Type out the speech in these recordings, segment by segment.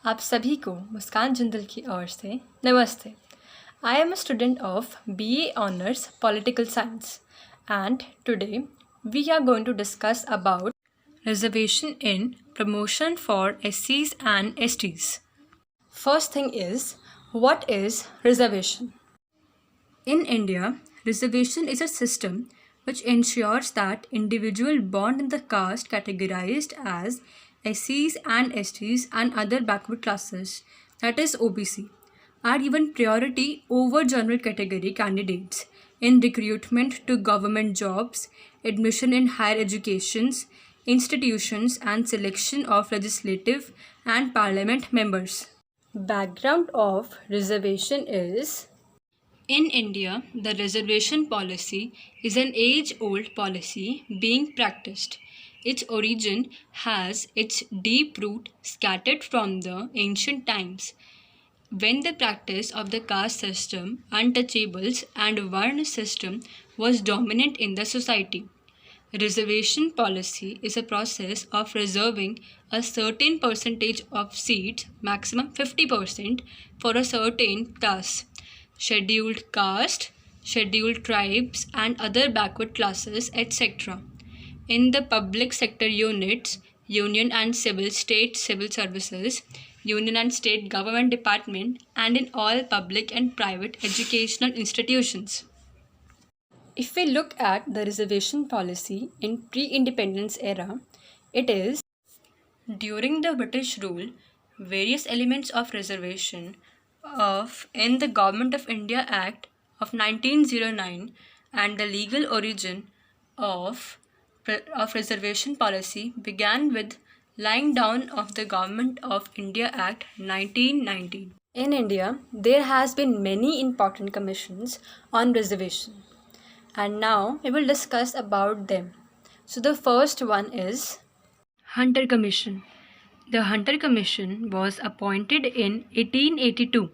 आप सभी को मुस्कान जिंदल की ओर से नमस्ते। I am a student of BA Honors Political Science and today we are going to discuss about reservation in promotion for SCs and STs. First thing is, what is reservation? In India, reservation is a system which ensures that individuals born in the caste categorized as SCs and STs and other backward classes, that is OBC, are given priority over general category candidates in recruitment to government jobs, admission in higher educations, institutions and selection of legislative and parliament members. Background of reservation is, in India, the reservation policy is an age-old policy being practiced. Its origin has its deep root scattered from the ancient times, when the practice of the caste system, untouchables, and Varna system was dominant in the society. Reservation policy is a process of reserving a certain percentage of seats, maximum 50%, for a certain class, scheduled caste, scheduled tribes, and other backward classes, etc. in the public sector units, union and state civil services, union and state government department, and in all public and private educational institutions. If we look at the reservation policy in pre-independence era, it is, during the British rule, various elements of reservation in the Government of India Act of 1909 and the legal origin of reservation policy began with lying down of the Government of India Act 1919. In India, there has been many important commissions on reservation, and now we will discuss about them. So the first one is Hunter Commission. The Hunter Commission was appointed in 1882.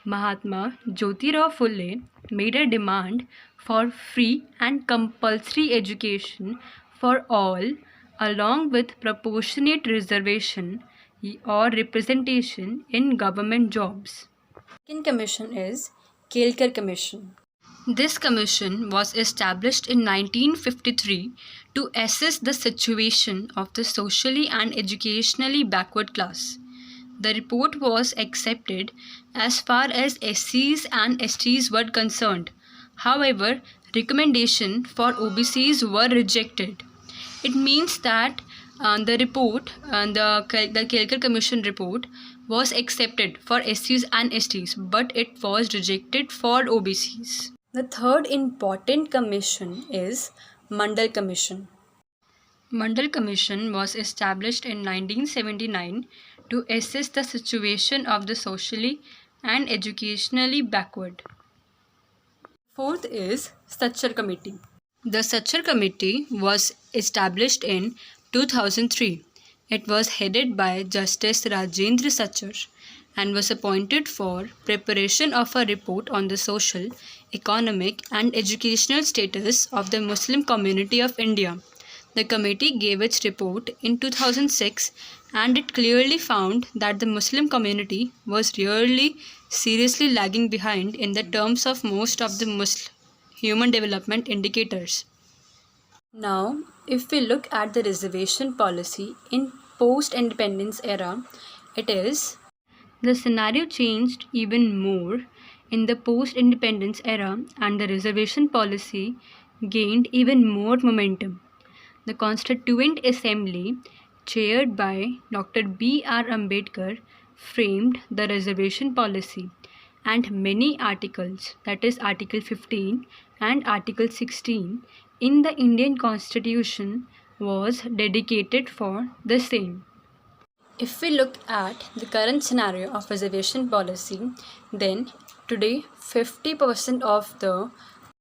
Mahatma Jyotirao Phule made a demand for free and compulsory education for all, along with proportionate reservation or representation in government jobs. Second commission is Kelkar Commission. This commission was established in 1953 to assess the situation of the socially and educationally backward class. The report was accepted as far as SCs and STs were concerned. However, recommendations for OBCs were rejected. It means that the Kelkar Commission report was accepted for SCs and STs, but it was rejected for OBCs. The third important commission is Mandal Commission. Mandal Commission was established in 1979 to assess the situation of the socially and educationally backward. Fourth is Sachar Committee. The Sachar Committee was established in 2003. It was headed by Justice Rajendra Sachar and was appointed for preparation of a report on the social, economic and educational status of the Muslim community of India. The committee gave its report in 2006 and it clearly found that the Muslim community was really seriously lagging behind in the terms of most of the human development indicators. Now, if we look at the reservation policy in post-independence era, it is, the scenario changed even more in the post-independence era and the reservation policy gained even more momentum. The Constituent Assembly, chaired by Dr. B.R. Ambedkar, framed the reservation policy, and many articles, that is Article 15 and Article 16 in the Indian Constitution was dedicated for the same. If we look at the current scenario of reservation policy, then today 50% of the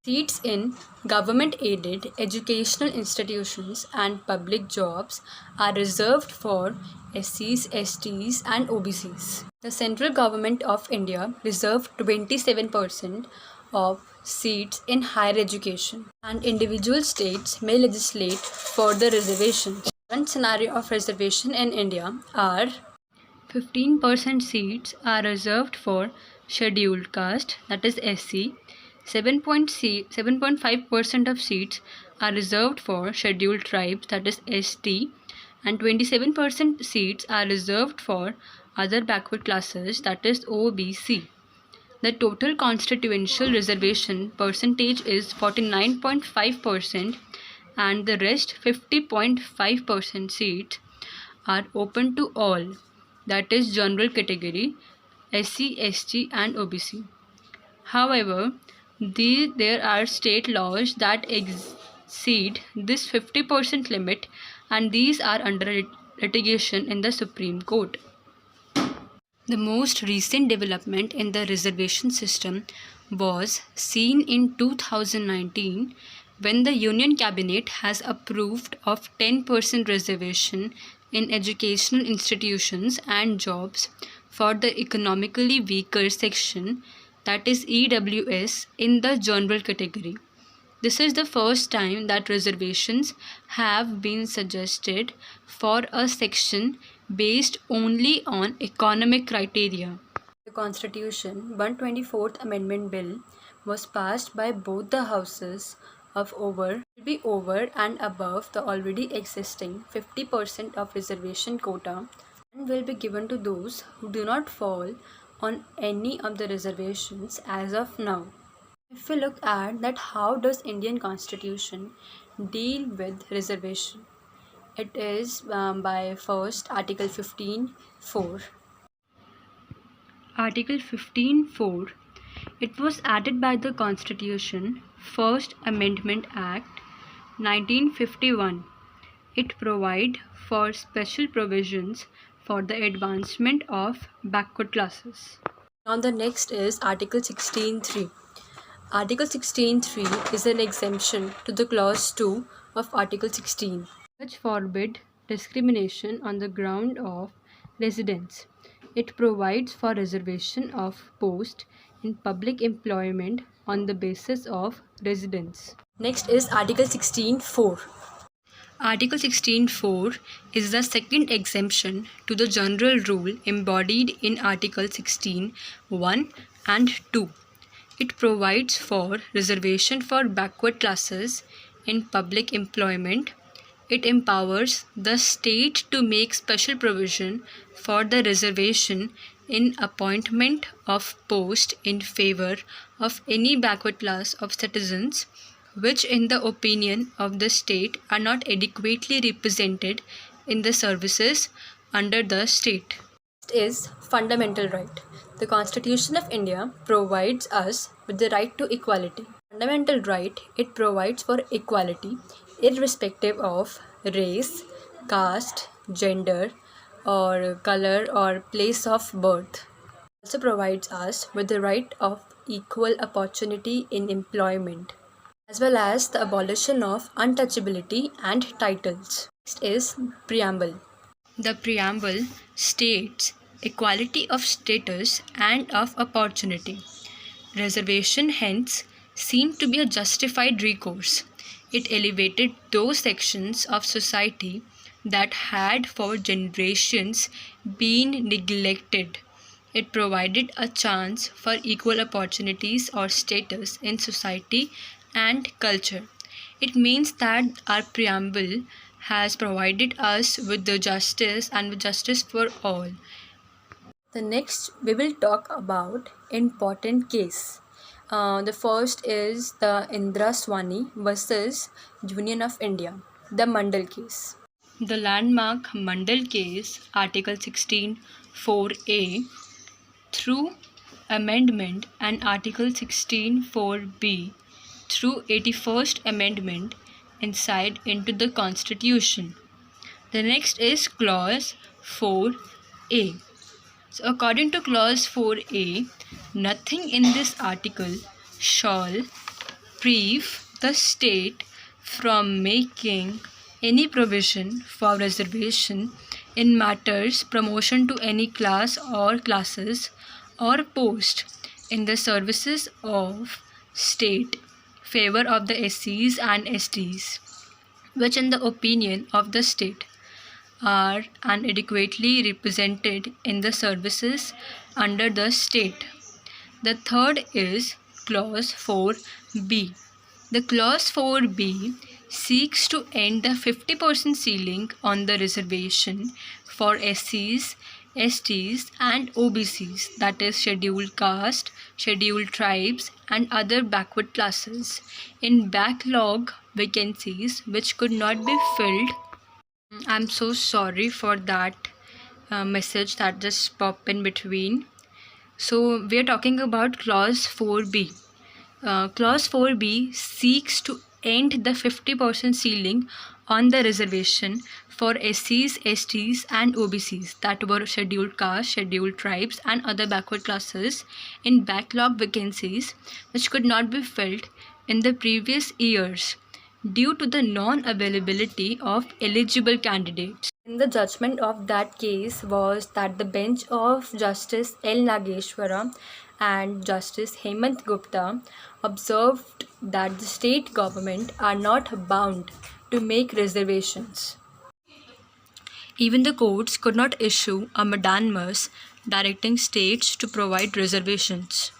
seats in government-aided educational institutions and public jobs are reserved for SCs, STs and OBCs. The central government of India reserved 27% of seats in higher education, and individual states may legislate further reservations. The current scenario of reservation in India are 15% seats are reserved for scheduled caste, that is SC. 7.5% of seats are reserved for scheduled tribes, that is ST, and 27% seats are reserved for other backward classes, that is OBC. The total constitutional reservation percentage is 49.5%, and the rest 50.5% seats are open to all, that is general category, SC, ST and OBC. However, there are state laws that exceed this 50% limit, and these are under litigation in the Supreme Court. The most recent development in the reservation system was seen in 2019 when the Union Cabinet has approved of 10% reservation in educational institutions and jobs for the economically weaker section, that is EWS, in the general category. This is the first time that reservations have been suggested for a section based only on economic criteria. The Constitution 124th Amendment Bill was passed by both the houses will be over and above the already existing 50% of reservation quota and will be given to those who do not fall on any of the reservations as of now. If we look at that, how does Indian Constitution deal with reservation? It is by first Article 15(4). Article 15(4). It was added by the Constitution First Amendment Act 1951. It provides for special provisions for the advancement of backward classes. Now the next is Article 16(3). Article 16(3) is an exemption to the Clause 2 of Article 16, which forbid discrimination on the ground of residence. It provides for reservation of post in public employment on the basis of residence. Next is Article 16(4). Article 16(4) is the second exemption to the general rule embodied in Article 16(1) and 2. It provides for reservation for backward classes in public employment. It empowers the state to make special provision for the reservation in appointment of post in favor of any backward class of citizens which in the opinion of the state are not adequately represented in the services under the state. Next is fundamental right. The Constitution of India provides us with the right to equality. Fundamental right, it provides for equality irrespective of race, caste, gender, or color or place of birth. It also provides us with the right of equal opportunity in employment, as well as the abolition of untouchability and titles. Next is preamble. The preamble states equality of status and of opportunity. Reservation hence seemed to be a justified recourse. It elevated those sections of society that had for generations been neglected. It provided a chance for equal opportunities or status in society and culture. It means that our preamble has provided us with the justice and with justice for all. The next we will talk about important case. The first is the Indra Swani versus Union of India, the Mandal case. The landmark Mandal case, Article 16(4)(a), through amendment and Article 16(4)(b) through 81st Amendment inside into the Constitution. The next is Clause 4(a). So according to Clause 4(a), nothing in this article shall prevent the state from making any provision for reservation in matters promotion to any class or classes or post in the services of state favor of the SCs and STs, which in the opinion of the state are inadequately represented in the services under the state. The third is Clause 4b. The Clause 4b seeks to end the 50% ceiling on the reservation for SCs, STs, and OBCs, that is, scheduled caste, scheduled tribes, and other backward classes, in backlog vacancies which could not be filled. I'm so sorry for that message that just popped in between. So, we are talking about Clause 4b. Clause 4b seeks to end the 50% ceiling on the reservation for SCs, STs, and OBCs, that were scheduled castes, scheduled tribes, and other backward classes, in backlog vacancies which could not be filled in the previous years due to the non-availability of eligible candidates. In the judgment of that case was that the bench of Justice L. Nageshwara and Justice Hemant Gupta observed that the state government are not bound to make reservations. Even the courts could not issue a mandamus directing states to provide reservations.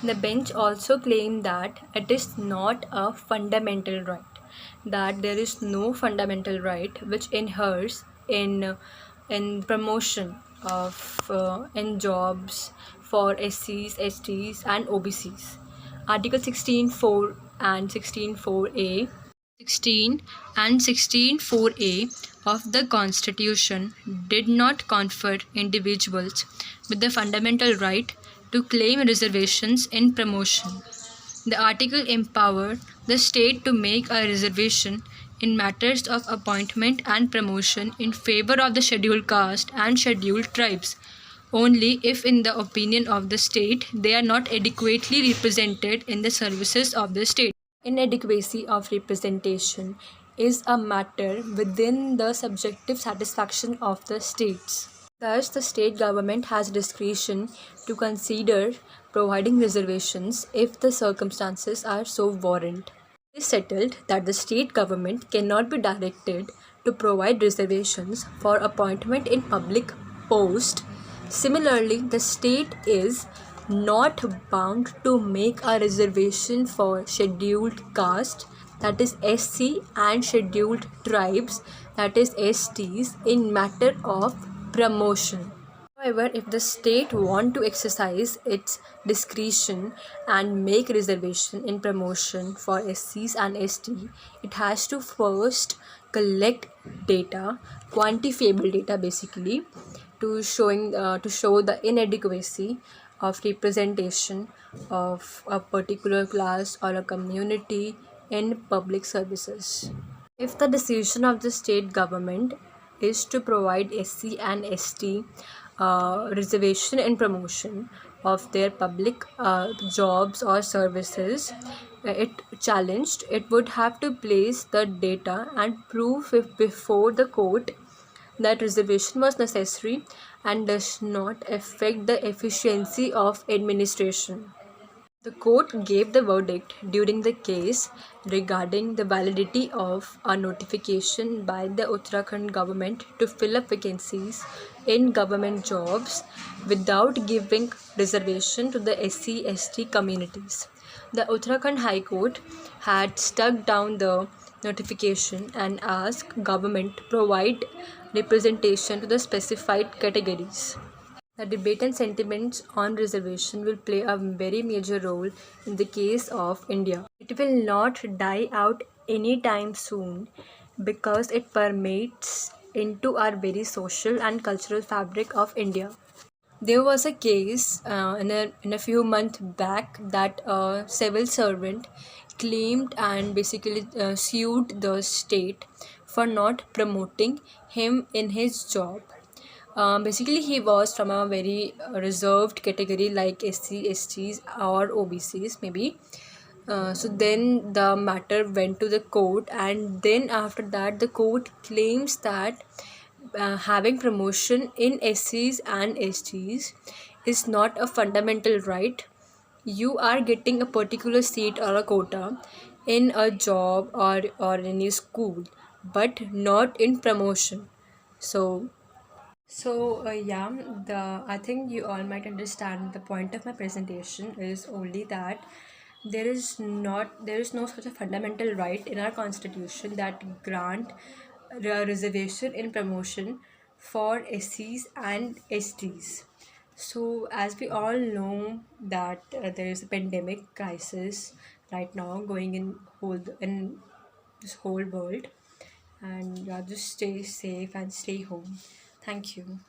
The bench also claimed that it is not a fundamental right, that there is no fundamental right which inheres in promotion of in jobs for SCs, STs, and OBCs. Article 16.4 and 16.4a 16 and 16.4a of the Constitution did not confer individuals with the fundamental right to claim reservations in promotion. The article empowered the state to make a reservation in matters of appointment and promotion in favor of the scheduled caste and scheduled tribes only if, in the opinion of the state, they are not adequately represented in the services of the state. Inadequacy of representation is a matter within the subjective satisfaction of the states. Thus, the state government has discretion to consider providing reservations if the circumstances are so warrant. It is settled that the state government cannot be directed to provide reservations for appointment in public post. Similarly, the state is not bound to make a reservation for scheduled caste, that is SC, and scheduled tribes, that is STs, in matter of promotion. However, if the state want to exercise its discretion and make reservation in promotion for SCs and ST, it has to first collect data, quantifiable data basically, to show the inadequacy of representation of a particular class or a community in public services. If the decision of the state government is to provide SC and ST reservation and promotion of their public jobs or services, it challenged, it would have to place the data and prove before the court that reservation was necessary and does not affect the efficiency of administration. The court gave the verdict during the case regarding the validity of a notification by the Uttarakhand government to fill up vacancies in government jobs without giving reservation to the SC/ST communities. The Uttarakhand High Court had struck down the notification and asked government to provide representation to the specified categories. The debate and sentiments on reservation will play a very major role in the case of India. It will not die out anytime soon because it permeates into our very social and cultural fabric of India. There was a case in a few months back that a civil servant claimed and basically sued the state for not promoting him in his job. Basically, he was from a very reserved category like SC, STs, or OBCs maybe. So then the matter went to the court, and then after that, the court claims that having promotion in SCs and STs is not a fundamental right. You are getting a particular seat or a quota in a job or in a school, but not in promotion. So yeah, I think you all might understand the point of my presentation is only that there is no such a fundamental right in our constitution that grant reservation in promotion for SCs and STs. So as we all know that there is a pandemic crisis right now going in this whole world, and yeah, just stay safe and stay home. Thank you.